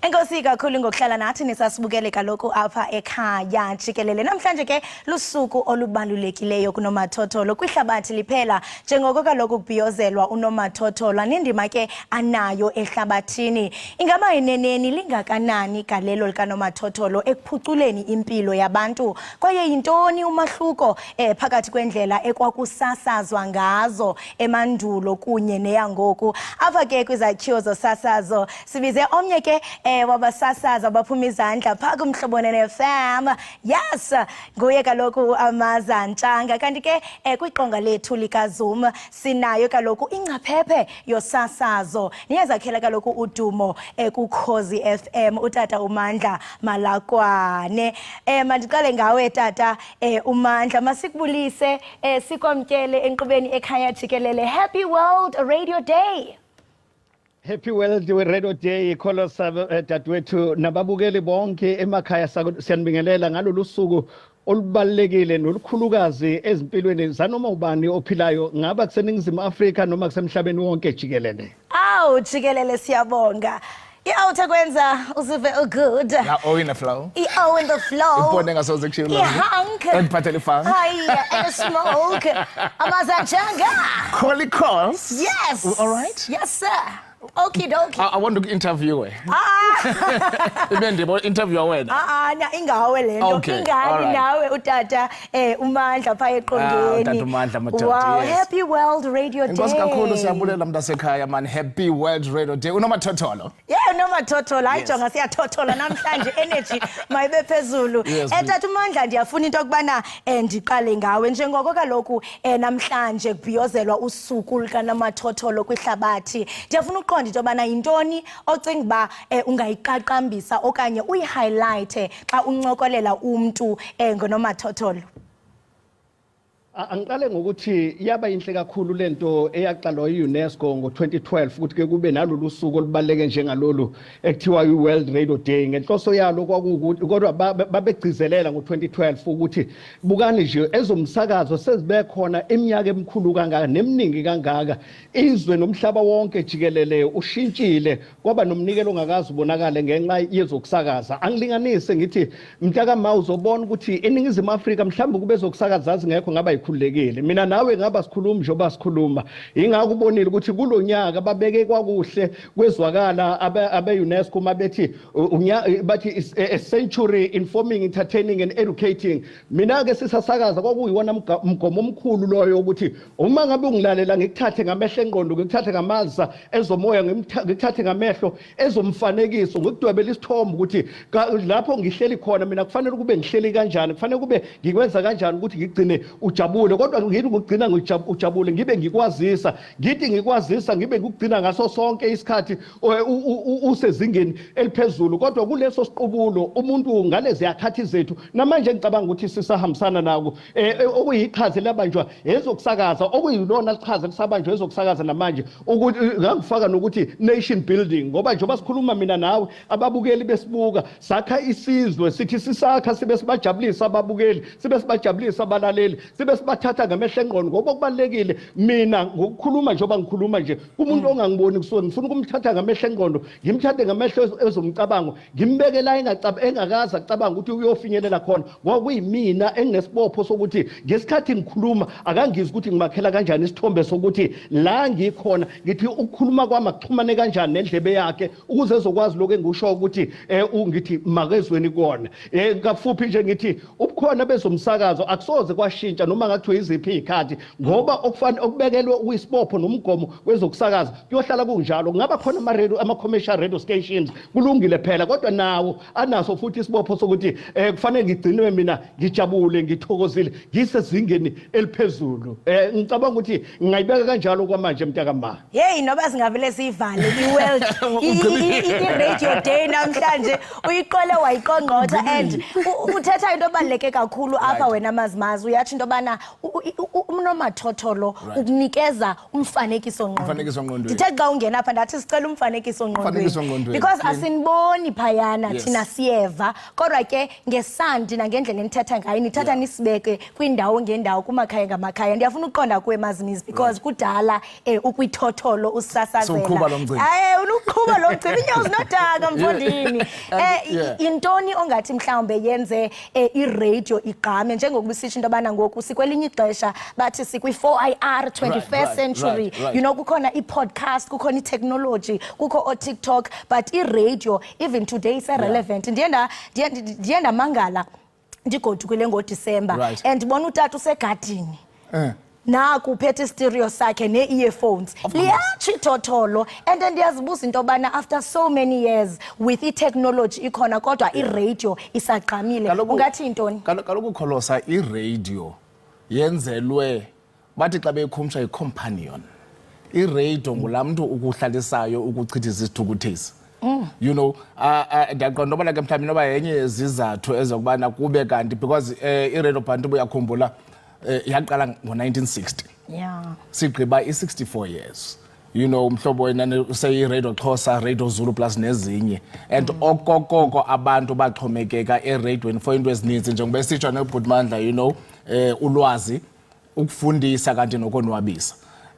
Enkosi kakhulu ngokuhlala nathi nisasibukele kaloku apha ekhaya jikelele. Namhlanje ke lusuku olubalulekileyo kunomathotholo kwihlabathi liphela njengoko kaloku kubhiyozelwa unomathotholo nindima ke anayo ehlabathini. Ingaba eneneni lingakanani galelo likanomathotholo ekuphuculeni impilo yabantu? Kwaye yintoni umahluko phakathi kwendlela ekwakusasazwa ngazo emandulo kunye neyangoku? Apha ke kwizakhiwo zosasazo sibize omnye ke wabasakazi abaphuma izandla pha kuMhlobo FM. Yes, nguye kaloku Amaza Ntshanga. Kanti ke kwiqonga lethu likaZoom sinayo kaloku ingcaphephe yosasazo neyazakhela kaloku udumo kuKhozi FM utata uMandla Malakwane. Mandiqale ngawe tata uMandla, masikubulise sikwamkele enkqubeni ekhaya jikelele. Happy World Radio Day. Happy World Radio Day kholosa dadwethu nababukeli bonke emakhaya siyanibingelela ngalolu suku olubalekile nolukhulukazi ezimpilweni zanoma ubani ophilayo ngaba kuseningizimu Afrika noma kusemhlabeni wonke jikelele. Awu jikelele siyabonga. I-out kwenza uzive good. La in the flow. I-o in the flow. Ibone ngasoze kushilo. I-hunk. Ngiphathele fang. Hayi, and smoke. Amaza Ntshanga. Holy calls. Yes. All right. Yes, sir. Okie dokie. I want to interview you. Interview wena. Na ingawe lento. Okay. Ingani nawe utata uMandla pha eqongeni. Tata uMandla madoda. Wow, yes. Happy World Radio Day. Inkosi kakhulu siyabulela mntasekhaya man. Happy World Radio Day. Unomathotholo. Yeah, unomathotholo. Hayijonga siyathothola namhlanje energy mayibe phezulu. Tata uMandla ndiyafuna into okubana ndiqale ngawe njengoko kaloku namhlanje kubhiyozelwa usuku likanomathotholo kwihlabathi. Ndiyafuna uqonda into yobana yintoni ocinga uba ungayiqaqambisa okanye uyi-highlight xa uncokolela umntu ngonomathotholo. Angiqale ngokuthi yaba inhle kakhulu lento eyaqalwa yi-UNESCO ngo-2012 ukuthi ke kube nalolu suku olubaleke njengalolu ekuthiwa i-World Radio Day. Ngenhloso yalo kwakuwukuthi kodwa babegcizelela ngo-2012 ukuthi bukani nje ezomsakazo sezibe khona eminyaka emikhulu kangaka neminingi kangaka. Izwe nomhlaba wonke jikelele ushintshile kwaba nomnikelo ongakazi ubonakale ngenxa yezokusakaza. Angilinganise ngithi mntaka ma uzobona ukuthi eningizimu Afrika mhlawumbe kube zokusakaza zingekho ngaba khulekile. Mina nawe ngaba sikhuluma njoba sikhuluma. Ingakho ubonile ukuthi kulonyaka babeke kwakuhle kwezwakala abe-UNESCO mabethi bathi a century informing, entertaining and educating. Mina ke sisasakaza kwakuyiwona mgomo omkhulu loyo ukuthi uma ngabe ungilalela ngikuthathe ngamehlo engqondo, ngikuthathe ngamaza ezomoya, ngikuthathe ngamehlo ezomfanekiso, ngikudwebela isithombe ukuthi lapho ngihleli khona mina kufanele kube ngihleli kanjani, kufanele kube ngikwenza kanjani ukuthi ngigcine ujabule. Kodwa ngithi ngigcina ujabule ngibe ngikwazisa, ngithi ngikwazisa ngibe ngigcina ngaso sonke isikhathi usezingeni eliphezulu. Kodwa kuleso siqubulo umuntu ngalezi yakhathi zethu namanje ngicabanga ukuthi sisahambisana nako okuyiqhaza elibanjwe ezokusakaza, okuyilona liqhaza lisabanjwe ezokusakaza namanje ukuthi ngakufaka nokuthi nation building, ngoba njengoba sikhuluma mina nawe ababukeli besibuka sakha isizwe, sithi sisakha sibe sibajabulisa ababukeli, sibe sibajabulisa abalaleli, sibe sibathatha ngamehlo engqondo. Ngoba kubalekile mina ngokukhuluma njengoba ngikhuluma nje kumuntu ongangiboni kusuka ngifuna ukumthatha ngamehlo engqondo, ngimthathe ngamehlo ezomcabango, ngimbeke la engakaza acabanga ukuthi uyofinyelela khona. Ngoba kuyimina enginesibopho sokuthi ngesikhathi ngikhuluma akangizwe ukuthi ngimakhela kanjani isithombe sokuthi la ngikhona ngithi ukukhuluma kwami akuxhumane kanjani nendlebe yakhe ukuze ezokwazi lokho engisho ukuthi ngithi makezweni kona. Ngafuphi nje ngithi ubukhona bezomsakazo akusoze kwashintsha noma ngathiwa iziphi ikhadi, ngoba okubekelwe uyisibopho nomgomo wezokusakaza kuyohlala kunjalo. Kungaba khona ama-commercial radio stations kulungile phela, kodwa nawo anaso futhi isibopho sokuthi kufanele ngigcinwe mina ngijabule ngithokozile ngisezingeni eliphezulu. Ngicabanga ukuthi ngingayibeka kanjalo kwamanje mntakama. Hey, noba singavele sivale i-World i-Radio Day namhlanje uyiqole wayiqongqotha and uthetha into obaluleke kakhulu apha wena mazimazi. Uyathi into yobana ubana unomathotholo ukunikeza umfanekiso ngqondweni. Ndithe xa ungena apha ndathi sicela umfanekiso ngqondweni because asiniboni phayana thina siyeva kodwa ke ngesandi nangendlela enithetha ngayo nithatha nisibeke kwindawo ngendawo kumakhaya ngamakhaya. Ndiyafuna uqonda kuwe mazimizi because kudala ukwithotholo usasazela unuqhuba lo mcimbi inyawo zinodaka mfondini. Intoni ongathi mhlawumbe yenze iradio igqame njengokuba sisho into abana ngoku sikwelinye ixesha bathi sikwi4IR 21st century you know kukhona i-podcast kukhona i-technology kukho o-TikTok but i-radio even today is relevant. Ndiye ndamangala ndigodukile ngoDisemba and ndibona utata usegadini naku uphethe stereo sakhe ne-earphones liyatsho ithotholo and ndiyazibuza into yobana after so many years with i-technology ikhona kodwa i-radio isagqamile ungathi intoni? Kaloku Kholosa i-radio yenzelwe bathi xa beyikhumsha i-companion. I-radio ngulaa mntu ukuhlalisayo ukuchithisa isithukuthezi. You know, ndiyaqonda ubana ke mhlawumbi noba yenye yezizathu ezokubana kube kanti because i-radio bantu buyakhumbula yaqala ngo-1960. Sigqiba i-64 years. You know, uMhlobo weNene useyi-radio Xhosa, radio Zulu plus nezinye. And okokoko abantu baxhomekeka eradiweni for into ezininzi njengoba esitsho noBhutmandla, you know, ulwazi, ukufundisa kanti nokonwabisa.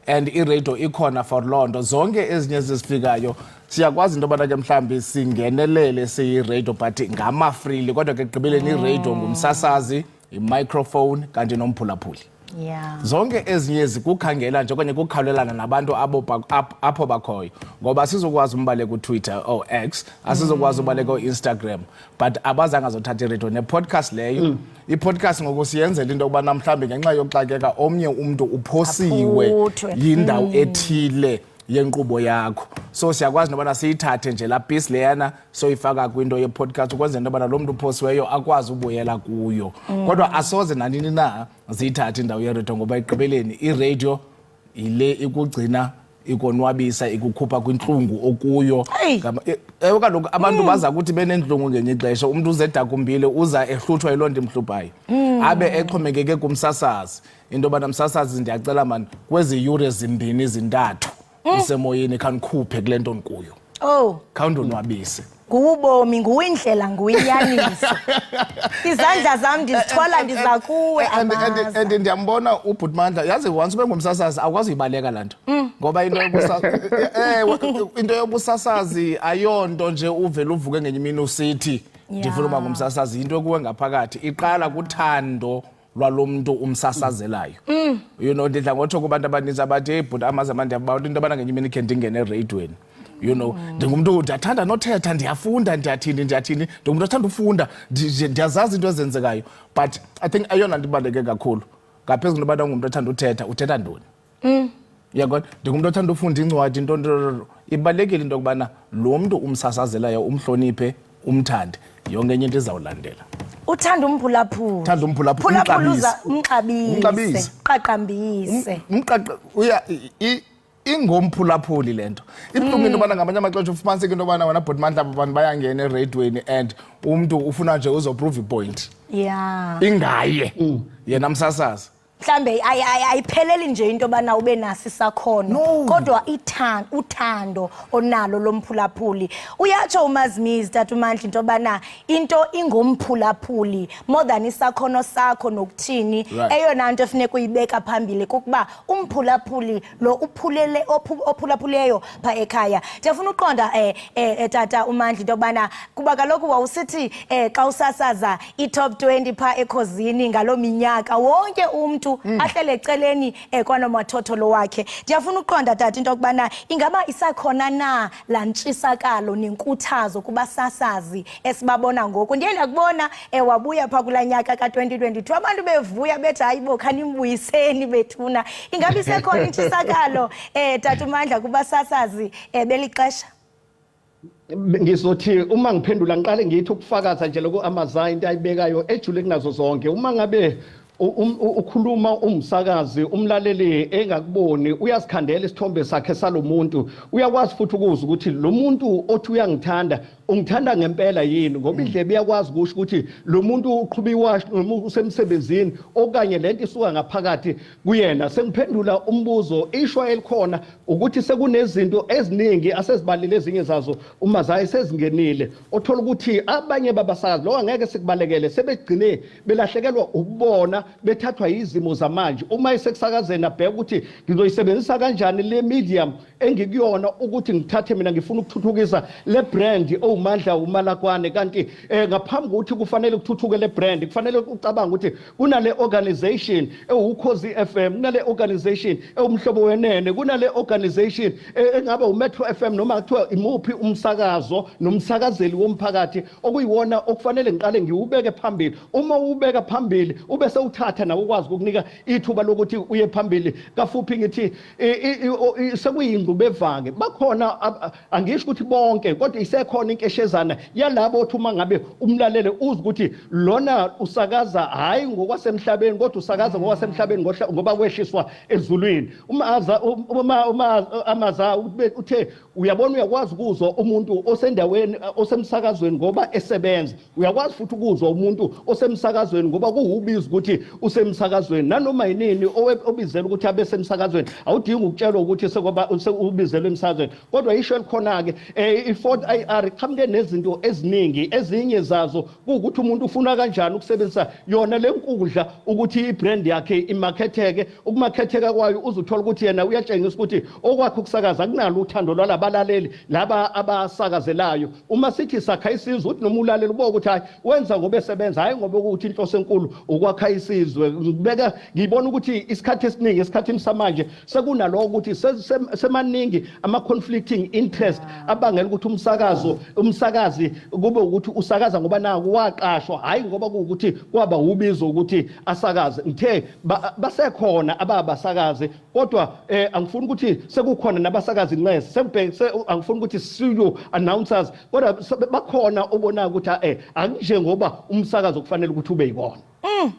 And i-radio ikhona for loo nto zonke ezinye ezifikayo siyakwazi into yobana ke mhlawumbi singenelele siyi-radio but ngamafrili kodwa ke ekugqibeleni i-radio ngumsasazi, i-microphone kanti nomphulaphuli. Zonke ezinye zikukhangela nje okanye kukhawulelana nabantu apho bakhoyo ngoba sizokwazi umbale ku-Twitter or X asizokwazi ubale ku-Instagram but abazange azothatha i-radio ne-podcast leyo. I-podcast ngoku siyenzela into yokubana mhlawumbi ngenxa yokuxakeka omnye umntu uphosiwe yindawo ethile yenkqubo yakho so siyakwazi nobana siyithathe nje la piece leyana soyifaka kwinto ye-podcast ukwenzela into yobana lo mntu uphosiweyo akwazi ubuyela kuyo kodwa asoze nanini na ziyithathe indawo ye-radio ngoba ekugqibeleni i-radio ile ikugcina ikonwabisa ikukhupha kwintlungu okuyo. Ewe kaloku abantu baza kuthi benentlungu ngenye ixesha umntu uzedakumbile uza ehluthwa yiloo nto imhluphayo abe exhomekeke kumsasazi into yobana msasazi ndiyacela mani kwezi yure zimbini zintathu usemoyeni khanikhuphe kule nto ndikuyo khawundonwabise. Ngubomi nguwindlela nguyinyaniso izandla zami ndizithwala ndiza kuwe Amaza. And ndiyambona uBhutmandla yazi once ube ngumsasazi akwazi uyibaleka laa nto ngoba into yobusasazi ayonto nje uvele uvuke ngenye imini usithi ndifuna uba ngumsasazi yinto kuwe ngaphakathi iqala kuthando lwalo muntu umsasazelayo. You know ndidla ngotsho kubantu abaninzi abathi hey but Amaza mandiyabawula into abana ngenye imini khe ndingene ereyidweni. You know ndingumntu ndiyathanda nothetha ndiyafunda ndiyathini ndingumntu othanda ufunda ndiyazazi into ezenzekayo but I think ayona nto ibaluleke kakhulu ngaphezulu nobana ungumntu othanda uthetha ntoni. Yabona ndingumntu othanda ufunda incwadi into ibalulekile into yokubana lo mntu umsasazelayo umhloniphe umthande yonke enye into izawulandela. Uthanda umphulaphuli. Thanda umphulaphuli umxabise qaqambise. Ingomphulaphuli lento ibuhlungu into yobana ngamanye amaxesha ufumaniseke into yobana wena Bhutmandla abantu bayangena ereyidweni and umntu ufuna nje uzoprove ipoint ingaye yena msasazi mhlambe ayipheleli nje into bana ube nasi sakhono kodwa uthando onalo lomphulaphuli. Uyatsho umazimizi tatumandla into bana into ingomphulaphuli more than isakhono sakho nokuthini eyona nto efuneka uyibeka phambili kukuba umphulaphuli lo ophulaphuleyo pha ekhaya. Ndiyafuna uqonda tata uMandla into bana kuba kaloku wawusithi xa usasaza i-top 20 pha ekhozini ngalo minyaka wonke umntu ahlele eceleni kwanomathotholo wakhe. Ndiyafuna uqonda tata into kubana ingaba isakhona na la ntshisakalo nenkuthazo kubasasazi esibabona ngoku. Ndiye ndakubona wabuya pha kula nyaka ka2022 abantu bevuya bethi hayibo khanimbuyiseni bethuna. Ingaba isekhona intshisakalo tata uMandla kubasasazi belixesha? Ngizothi uma ngiphendula ngiqale ngithi ukufakaza nje lokho Amaza into ayibekayo ejule kunazo zonke uma ngabe ukhuluma umsakazi umlaleli engakuboni uyasikhandela isithombe sakhe salomuntu uyakwazi futhi ukuza ukuthi lo muntu othi uyangithanda ungithanda ngempela yini ngoba indlebe iyakwazi ukusho ukuthi lo muntu uqhuba iwashi noma usemsebenzini okanye lento isuka ngaphakathi kuyena. Sengiphendula umbuzo ishwa elikhona ukuthi sekunezinto eziningi asezibalile ezinye zazo uma zayi sezingenile othola ukuthi abanye babasakazi lo angeke sikubalekele sebegcine belahlekelwa ukubona bethathwa izimo zamanje. Uma isekusakazeni abheka ukuthi ngizoyisebenzisa kanjani le medium engikuyona ukuthi ngithathe mina ngifuna ukuthuthukisa le brand owumandla umalakwane kanti ngaphambi kokuthi kufanele ukuthuthuke le brand kufanele ucabanga ukuthi kunale organization ewuKhozi FM, kunale organization ewumhlobo weNene, kunale organization engaba uMetro FM noma kuthiwa imuphi umsakazo nomsakazeli womphakathi okuyiwona okufanele ngiqale ngiwubeke phambili. Uma ubeka phambili ube sewuthatha nawe ukwazi ukunika ithuba lokuthi uye phambili kafuphi ngithi sekuyingqube evange. Bakhona angisho ukuthi bonke kodwa isekhona inkeshezana yalabo othi uma ngabe umlalele uzi ukuthi lona usakaza hayi ngokwasemhlabeni kodwa usakaza ngokwasemhlabeni ngoba kwehliswa ezulwini. Amaza uthe uyabona uyakwazi ukuzwa umuntu osendaweni osemsakazweni ngoba esebenza, uyakwazi futhi ukuzwa umuntu osemsakazweni ngoba kuwubiza ukuthi usemsakazweni. Nanoma yinini obizela ukuthi abe semsakazweni awudingi ukutshelwa ukuthi sekoba ubizelwe emsakazweni kodwa isho elikhona ke i-Ford IR iqhamuke nezinto eziningi ezinye zazo kuukuthi umuntu ufuna kanjani ukusebenzisa yona le nkundla ukuthi ibrand yakhe imarketeke. Ukumarketeka kwayo uzuthola ukuthi yena uyatshengisa ukuthi okwakhe ukusakaza akunalo uthando lwabalaleli laba abasakazelayo. Uma sithi sakha isizwe uthi noma ulaleli uboka ukuthi hayi wenza ngoba esebenza hayi ngoba ukuthi inhloso enkulu ukwakha isizwe. Ngibeka ngibona ukuthi isikhathi esiningi esikhathini samanje sekunalo ukuthi semaningi ama conflicting interest abangela ukuthi umsakazi kube ukuthi usakaza ngoba naku waqashwa hayi ngoba ukuthi kwaba ubizo ukuthi asakaze. Ngithe basekhona ababasakazi kodwa angifuni ukuthi sekukhona nabasakazi nqese angifuni ukuthi studio announcers kodwa bakhona obona ukuthi akuje ngoba umsakazo kufanele ukuthi ube yikona.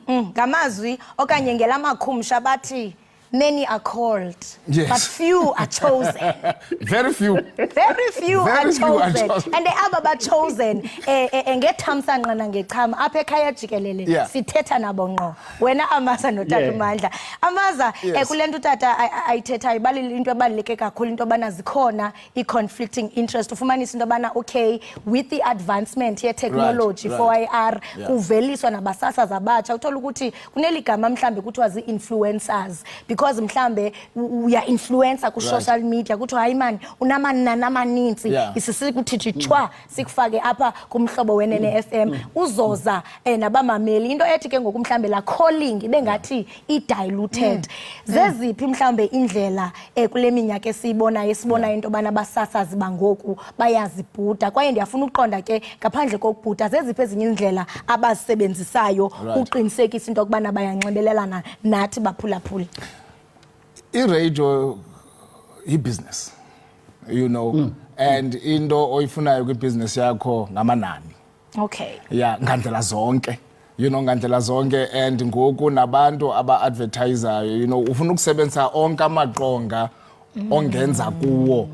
Ngamazwi okanye ngelamakhumsha bathi many are called, yes, but few are chosen. Very few are chosen. And the aba chosen ngethamsanqa nangechama apha ekhaya jikelele sithetha nabo ngqo. Wena Amaza notata uMandla. Amaza kulento utata ayithetha ibalile into ebaluleke kakhulu into bana zikhona i-conflicting interest. Ufumanisa into bana okay with the advancement ye technology for IR kuveliswa nabasasazi abatsha uthola ukuthi kuneligama mhlambe kuthiwa zi-influencers because mhlambe uya influencer ku social media kuthi hayi man unamanani amaninzi isisikuthi chwa sikufake apha kumhlobo weNene FM uzoza nabamameli into ethi ke ngoku mhlambe la calling ibengathi i-diluted. Zeziphi mhlambe indlela kule minyaka esibona into bana basasazi bangoku bayazibhuda kwaye ndiyafuna uqonda ke ngaphandle kokubhuda zeziphi ezinye indlela abazisebenzisayo uqinisekisa into okubana bayanxibelelana nathi baphulaphula. I-radio i-business, you know, and into oyifunayo kwi-business yakho ngamanani. Okay. Yeah, ngandlela zonke. You know, ngandlela zonke and ngoku nabantu aba-advertisayo, you know, ufuna ukusebenzisa onke amaqonga ongenza kuwo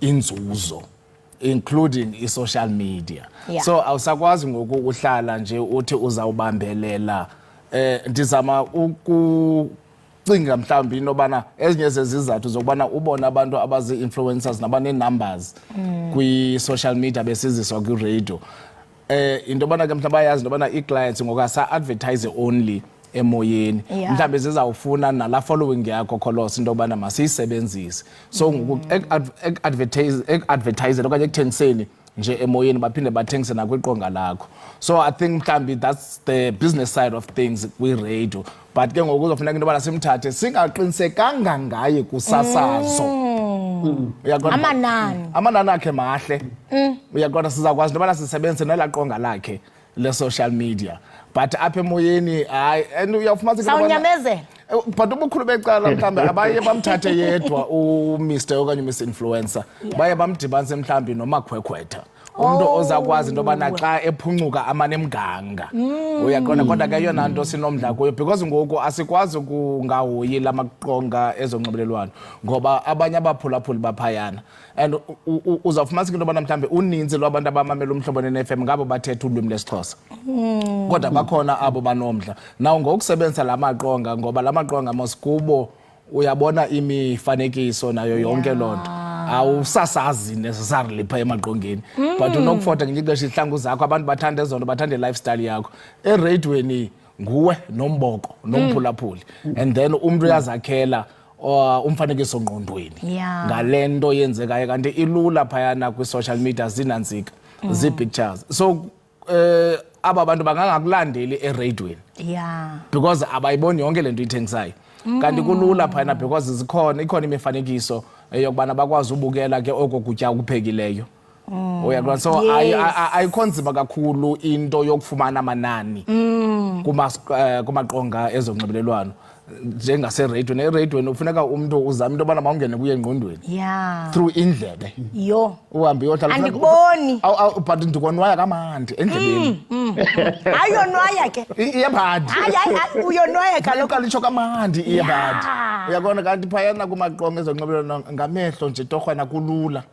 inzuzo, including i-social media. So awusakwazi ngoku uhlala nje uthi uzawubambelela ndizama cinga mhlawumbi inobana ezinye zezizathu zokubana ubona abantu abazi-influencers nabane-numbers kwi-social media besiziswa kwi-radio into yobana ke mhlawumbi bayazi into yobana ii-clients ngoku asa-advertise only emoyeni mhlawumbi zizawufuna nala following yakho kholos into yobana masiyisebenzise. So ngoku ek-advertise okanye ekuthengiseni nje emoyeni baphinde bathengise nakwiqonga lakho. So I think mhlambi that's the business side of things kwi-radio, but ke ngoku kuzofuneka into yobana simthathe singaqinisekanga ngaye kusasazo. Amanani akhe mahle uyaqonda sizakwazi into yobana sisebenze nelaa qonga lakhe le-social media but apha emoyeni hayi and uyawufumanisa sawunyamezela. But ubukhulu becala mhlambe abaye bamthathe yedwa uMr okanye uMiss Influencer baye bamdibanise mhlambi nomakhwekhwetha umuntu ozakwazi into yobana xa ephuncuka amanemganga uyaqonda kodwa ke yona nto sinomdla kuyo because ngoku asikwazi ukungahoyi la maqonga ezonxibelelwano ngoba abanye abaphulaphuli baphayana and uzawufumaniseka into yobana mhlawumbi uninzi lwabantu abamamela uMhlobo ne-FM ngabo bathetha ulwimi lesiXhosa kodwa bakhona abo banomdla naw ngokusebenzisa la maqonga ngoba la maqonga mosikubo uyabona imifanekiso nayo yonke loo nto awusasazi necessarily pha emaqongeni but unokufota ngenye ixesha ihlangu zakho abantu bathanda ezonto bathanda lifestyle yakho eradweni nguwe nomboko nomphulaphuli and then umuntu uyazakhela umfanekiso ngqondweni ngale nto yenzekayo kanti ilula phayana kwi-social media zinantsika zii-pictures so aba bantu bangangakulandeli eradweni because abayiboni yonke le nto ithengisayo kanti kulula phayana because ikhona imifanekiso yokubana bakwazi ubukela ke oko kutya okuphekileyo uyaqonda so ayikho nzima kakhulu into yokufumana amanani kumaqonga ezonxibelelwano njengaseradweni eradweni ufuneka umuntu uzame into yobana mawungene kuye engqondweni through indlebe uhambe uyohlala andikuboni but ndikonwaya kamandi endlebeni ayonwaya ke iyebhadi hayi uyonwaya kaloku litsho kamandi iyebhadi uyabona kanti phayana kumaqonga ezonxibelelwano ngamehlo nje torhwana kulula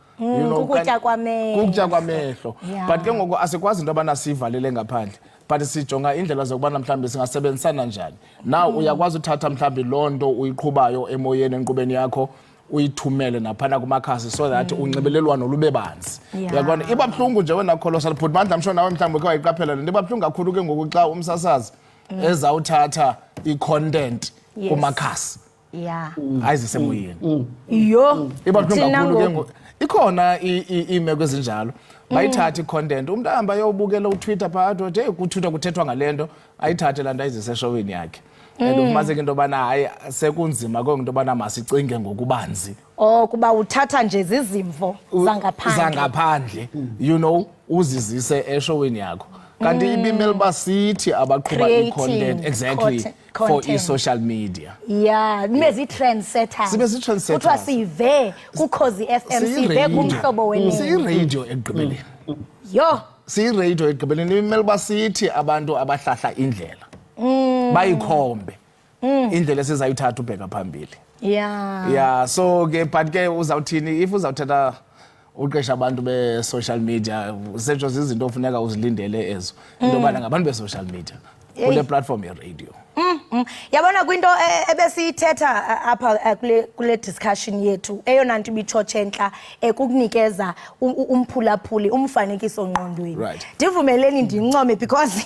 ukutya kwamehlo but ke ngoku asikwazi into yobana siyivalele ngaphandle but sijonga indlela zokubana mhlawumbi singasebenzisana njani now uyakwazi uthatha mhlawumbi loo nto uyiqhubayo emoyeni enkqubeni yakho uyithumele naphana kumakhasi so that unxibelelwano lube banzi uyabona iba buhlungu nje wena colossal but mandla msho nawe mhlawumbi ukhe wayiqaphela le nto iba buhlungu kakhulu ke ngoku xa umsasazi ezawuthatha i-content kumakhasi ayizisemoyeni iba buhlungu kakhulu ke ngoku ikhona iimeko ezinjalo bayithathe i-content umuntu ahamba ayobukela uTwitter phakathi othi hey kuTwitter kuthethwa ngale nto ayithathe laa nto ayizise eshowini yakhe and ufumaniseke into yobana hayi sekunzima ke into yobana masicinge ngokubanzi kuba uthatha nje zizimvo zangaphandle uzizise eshowini yakho kanti ibimele uba sithi abaqhuba i-content exactly for i-social media nibe zii-trendsetters kuthiwa siyive kuKhozi FM siyive kuMhlobo weNene siyiradio ekugqibeleni siyiradio ekugqibeleni ibimele uba sithi abantu abahlahla indlela bayikhombe indlela esizayithatha ubheka phambili so ke but ke uzawuthini if uzawuthatha uqesha abantu be-social media setsho zizinto ofuneka uzilindele ezo into yobana ngabantu be-social media kule platform yeradio yabona kwinto ebesiyithetha apha kule discussion yethu eyona nto ibitshotshe entla kukunikeza umphulaphuli umfanekiso ngqondweni ndivumeleni ndincome because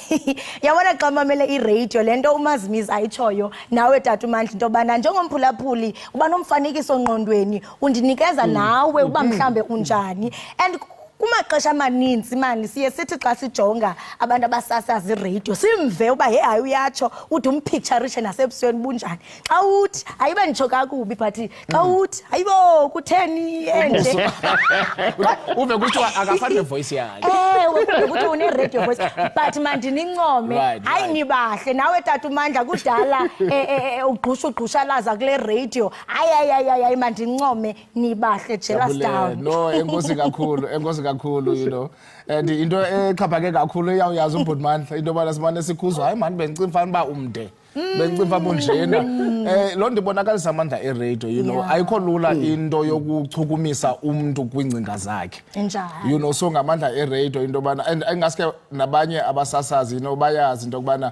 yabona xa mamele iradio le nto umazimizi ayitshoyo nawe tata uMandla into yobana njengomphulaphuli uba nomfanekiso ngqondweni undinikeza nawe uba mhlambe unjani and kumaxesha amaninzi mani siye sithi xa sijonga abantu abasasaza iradio simve uba hayi uyatsho uthi umpicturishe nasebusweni bunjani xa uthi ayibe nditsho kakubi but xa uthi hayibo kutheni enje uve kuthiwa akafani nevoice yakhe ukuthi une-radio voice but mandinincome hayi nibahle nawe tata uMandla kudala ugqushalaza kule radio hayi mandincome nibahle jealous down no enkosi kakhulu kakhulu and into exhaphake kakhulu iyawuyazi umbhuti Mandla into yobana simane sikhuzwa hayi mani bencimfana uba umde bencimfa bunjena loo nto ibonakalisa amandla eradio ayikho lula into yokuchukumisa umntu kwiingcinga zakhe so ngamandla eradio into yobana and ingaske nabanye abasasazi bayazi into yokubana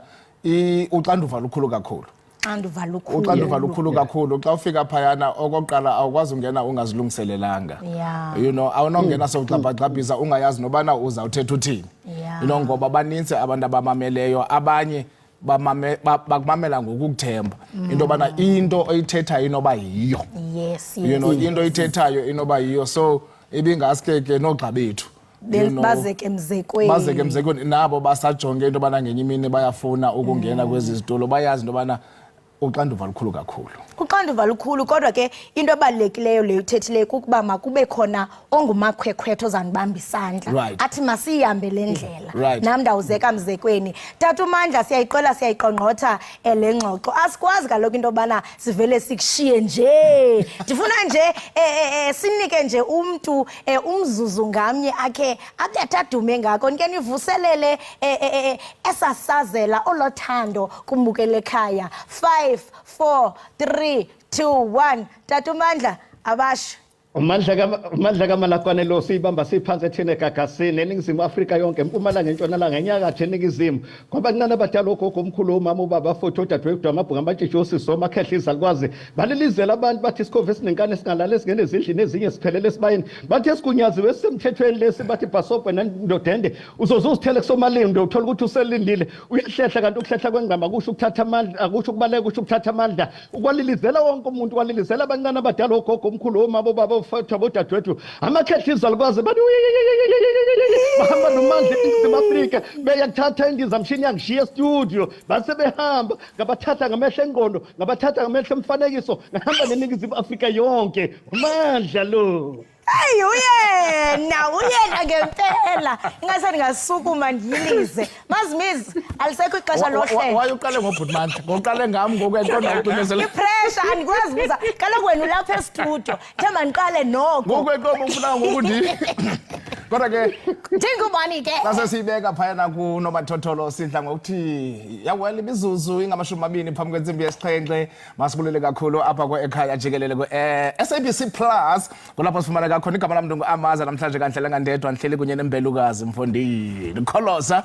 uxanduva lukhulu kakhulu uxanduva lukhulu kakhulu xa ufika phayana okokuqala awukwazi ungena ungazilungiselelanga awunongena sowugxabhagxabhisa ungayazi nobana uzawuthetha uthini ngoba baninzi abantu abamameleyo abanye bakumamela ngokukuthemba into yobana into oyithethayo inoba yiyo into oyithethayo inoba yiyo so ibingaske ke noogxa bethu bazeke emzekweni nabo basajonge into yobana ngenye imini bayafuna ukungena kwezi zitulo bayazi into yobana uxanduva lukhulu kakhulu. Uxanduva lukhulu kodwa ke into ebalulekileyo leyo uthethileyo kukuba makube khona ongumakhwekhwetha ozanibamba isandla. Right. Athi masiyihambe le ndlela. Right. Nam ndawuzeka mzekweni. Tata uMandla siyayiqola siyayiqongqotha le ngxoxo. Asikwazi kaloku into yobana sivele sikushiye nje. Ndifuna nje sinike nje umntu umzuzu ngamnye akhe abethe adume ngako. Ndike nivuselele esasazela olothando kumbukele ekhaya. 5 4 3 2 1 Tata uMandla abasho. Umandla kaMalakwane lo siyibamba siphansi ethene gagasini eningizimu Afrika yonke empumalanga entshonalanga enyakatho eningizimu ngoba kunana abadala ogogo omkhulu omama ubaba futhi odadewethu amabhunga amantshitshi osiso amakhehla izalukwazi balilizela abantu bathi isikhovu esinenkani esingalala esingene ezindlini ezinye siphelele esibayeni bathi esigunyaziwe esisemthethweni lesi bathi bhasobhe nendodende uzozuzithele kusomalindo uthola ukuthi uselindile uyahlehla kanti ukuhlehla kwengqama kusho ukuthatha amandla akusho ukubaleka kusho ukuthatha amandla ukwalilizela wonke umuntu kwalilizela abancane abadala ogogo omkhulu omama ubaba futhi abodadewethu amakhehla izalukwazi bathi bahamba nomandla eNingizimu Afrika beyathatha indizamshini yangishiya studio base behamba ngabathatha ngamehlo engqondo ngabathatha ngamehlo emfanekiso ngahamba neNingizimu Afrika yonke umandla lo. Hey uyena ngempela ngase ningasukuma ndiyilize mazimizi alisekho ixesha lohlelo Wayeqale ngobhutmandla ngoqale ngami ngokwenqonda uqinisele ipressure andikwazi ukuza kaloku wena ulapha estudio themba ndiqale noko ngokwenkomo ufuna ngokundi kodwa ke ndingubani ke base sibeka phayana kunomathotholo sidla ngokuthi yawela imizuzu ingamashumi 20 phambi kwensimbi yesixhenxe masibulele kakhulu apha kwekhaya jikelele SABC Plus kulapho sifumana khona igama lamntu Amaza namhlanje kanhle ngandedwa ndihleli kunye nembelukazi mfondini ukholosa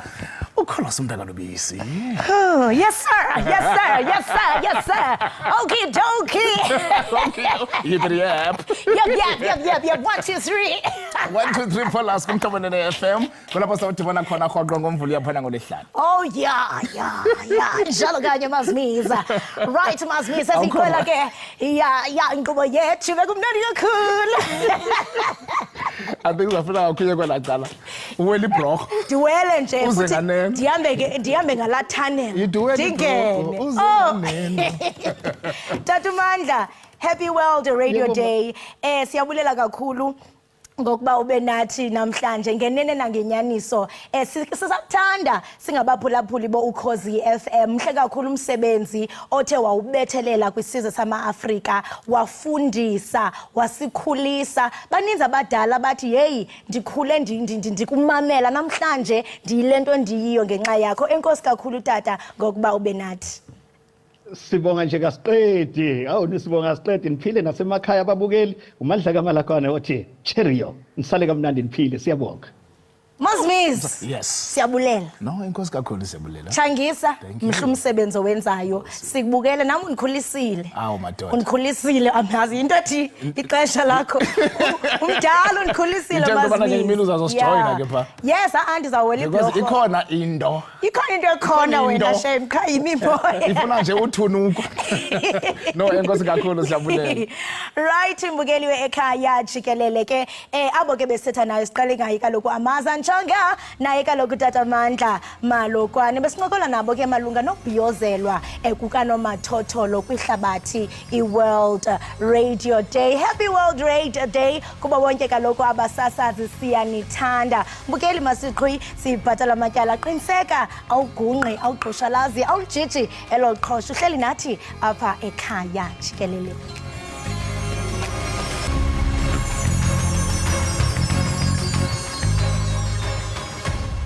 umntu kaNobisi. Oh yes sir okay yep 1 2 3 1 2 3 Plus kumhlobo neNene FM kulapho sawudibona khona rhoqo ngomvulo yaphana ngolesihlanu. Oh yeah njalo kanye mazimiza right mazimiza sikhwela ke ya inkqubo yethu bekumnandi kakhulu. Abe uzafuna ukhuye kwela cala uwela ibrogo ndiwele nje futhi ndihambe ngala tunnel ndingene. Tata uMandla happy World Radio Day. Siyabulela kakhulu ngokuba ube nathi namhlanje ngenene nangenyaniso. Sisathanda singabaphulaphuli boKhozi FM. Mhle kakhulu umsebenzi othe wawubethelela kwisizwe sama-Afrika wafundisa wasikhulisa. Baninzi abadala bathi hey ndikhule ndikumamela namhlanje ndiyilento ndiyiyo ngenxa yakho. Enkosi kakhulu tata ngokuba ube nathi. Sibonga nje kasiqedi nisibonga siqedi niphile nasemakhaya ababukeli uMandla kaMalakwane othi cheerio nisale kamnandi niphile siyabonga. Mazimizi yes siyabulela. No enkosi kakhulu siyabulela. Thangisa mhla umsebenzi owenzayo sikubukele nami unikhulisile. Awu madoda. Unikhulisile amazi into ethi ixesha lakho umdala unikhulisile mazimizi. Njengoba nje imini uzazosijoyina ke pha. Yes andizawela ibhloko. Because ikhona into ekhona wena shame cha imipho. Ifuna nje uthunuko. No enkosi kakhulu siyabulela. Right imbukeliwe ekhaya jikelele ke abo ke besetha nayo siqale ngayi kaloku Amaza Ntshanga naye kaloku Tata Mandla Malokwane besincokola nabo ke malunga nokubhiyozelwa kukanomathotholo kwihlabathi iWorld Radio Day. Happy World Radio Day kuba wonke kaloku abasasazi siyanithanda. Mbukeli masiqhwi sibhatala amatyala qiniseka awugungqi awugqushalazi awujiji elo qhosha uhleli nathi apha ekhaya jikelele.